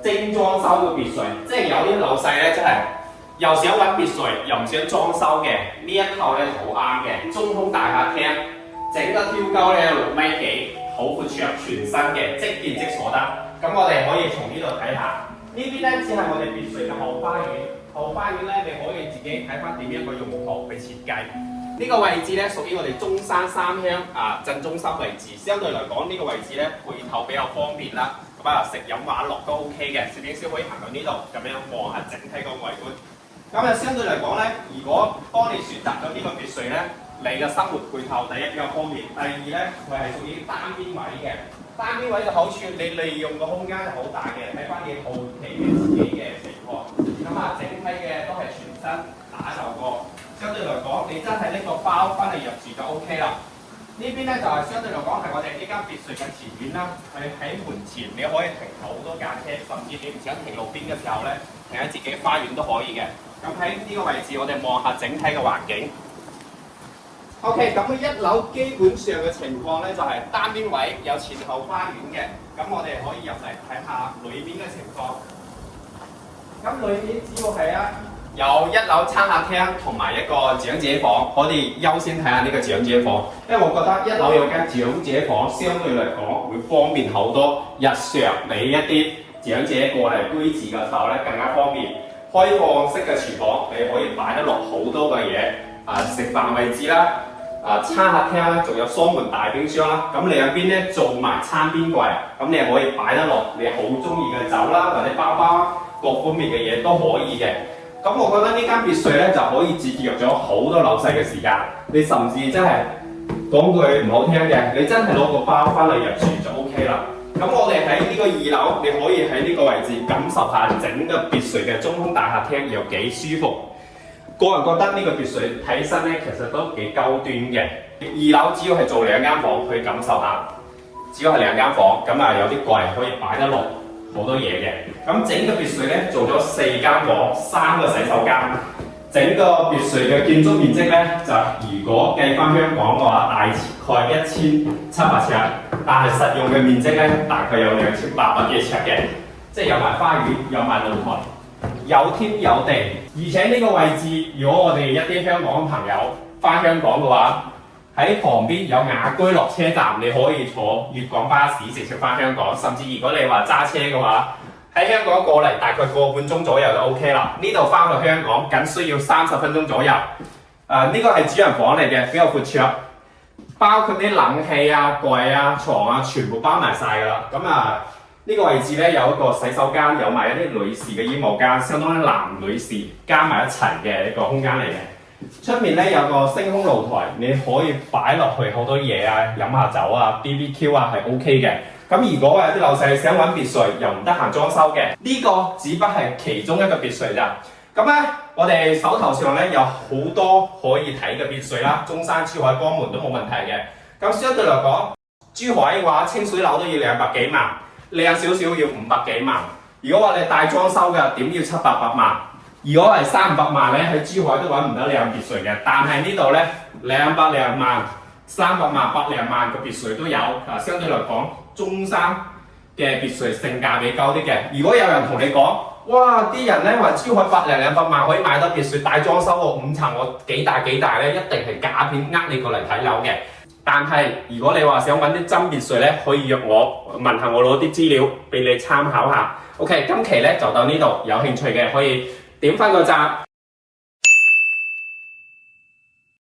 精裝修嘅別墅，即係有啲老細咧，真係又想揾別墅，又唔想裝修嘅呢一套咧好啱嘅。中空大客廳，整個挑高咧6米幾，好闊綽，全新嘅，即見即所得。咁我哋可以從呢度睇下，呢邊咧只係我哋別墅嘅後花園。後花園咧，你可以自己睇翻點樣個用途去設計。呢個位置咧屬於我哋中山三鄉正中心位置，相對嚟講呢個位置咧配套比較方便啦。咁食飲玩樂都 OK 嘅，攝影師可以行到呢度咁樣望下整體個外觀。咁相對嚟講咧，如果當你選擇咗呢個別墅咧，你嘅生活配套第一比較方便，第二咧佢係屬於單邊位嘅。單邊位嘅好處，你利用個空間係好大嘅，睇翻你後期嘅自己嘅情況。咁整體嘅都係全新打造過。相對嚟講，你真係拎個包翻嚟入住就 OK 啦。呢邊咧就係相對嚟講係我哋呢間別墅嘅前面啦，喺門前你可以停好多架車，甚至你唔想停路邊嘅時候咧，停喺自己花園都可以嘅。咁喺呢個位置，我哋望下整體嘅環境。OK， 咁一樓基本上嘅情況咧就係單邊位，有前後花園嘅。咁我哋可以入嚟睇下裏面嘅情況。咁裏面主要係有一樓餐客廳同埋一個長者房，我哋優先睇下呢個長者房，因為我覺得一樓有間長者房，相對嚟講會方便好多。日常你一啲長者過嚟居住嘅時候咧，更加方便。開放式嘅廚房，你可以擺得落好多嘅嘢，食飯位置啦，餐客廳啦，仲有雙門大冰箱啦。咁兩邊咧做埋餐邊櫃，咁你係可以擺得落你好中意嘅酒啦，或者包包各方面嘅嘢都可以嘅。咁我覺得呢間別墅咧就可以節約咗好多老細嘅時間。你甚至真係講句唔好聽嘅，你真係攞個包翻嚟入住就 OK 啦。咁我哋喺呢個2樓，你可以喺呢個位置感受下整個別墅嘅中空大客廳有幾舒服。個人覺得呢個別墅睇起身咧，其實都幾高端嘅。2樓主要係做2間房去感受下，主要係2間房，咁有啲櫃可以擺得落好多嘢嘅。咁整個別墅咧做咗4間房，3個洗手間。整個別墅嘅建築面積咧，就如果計翻香港嘅話，大概1700尺，但係實用嘅面積咧，大概有2800幾尺嘅，即係有埋花園，有埋露台，有天有地。而且呢個位置，如果我哋一啲香港朋友翻香港嘅話，喺旁邊有雅居樂車站，你可以坐粵港巴士直接翻香港。甚至如果你話揸車嘅話，喺香港過嚟大概個半鐘左右就 OK 啦。呢度翻去香港僅需要30分鐘左右。呢個係主人房嚟嘅，比較闊綽，包括啲冷氣櫃床全部包埋晒㗎啦。咁呢個位置咧有一個洗手間，有埋一啲女士嘅衣帽間，相當於男女士加埋一齊嘅一個空間嚟嘅。出面咧有個星空露台，你可以擺落去好多嘢飲下酒BBQ 係 OK 嘅。咁如果有啲老細想揾別墅又唔得閒裝修嘅，呢個只不過係其中一個別墅咋。咁咧，我哋手頭上咧有好多可以睇嘅別墅啦，中山、珠海、江門都冇問題嘅。咁相對嚟講，珠海嘅話清水樓都要200幾萬，靚少少要500幾萬。如果話你大裝修嘅，點要700-800萬。如果係300萬咧，喺珠海都揾唔到靚別墅嘅。但係呢度咧200零萬、300萬、100零萬嘅別墅都有。相對嚟講，中山嘅別墅性價比高啲嘅。如果有人同你講，哇！啲人咧話珠海100零200萬可以買到別墅大裝修喎，5層喎，幾大咧，一定係假片，呃你過嚟睇樓嘅。但係如果你話想揾啲真別墅咧，可以約我問下我攞啲資料俾你參考下。OK， 今期咧就到呢度，有興趣嘅可以點翻個讚。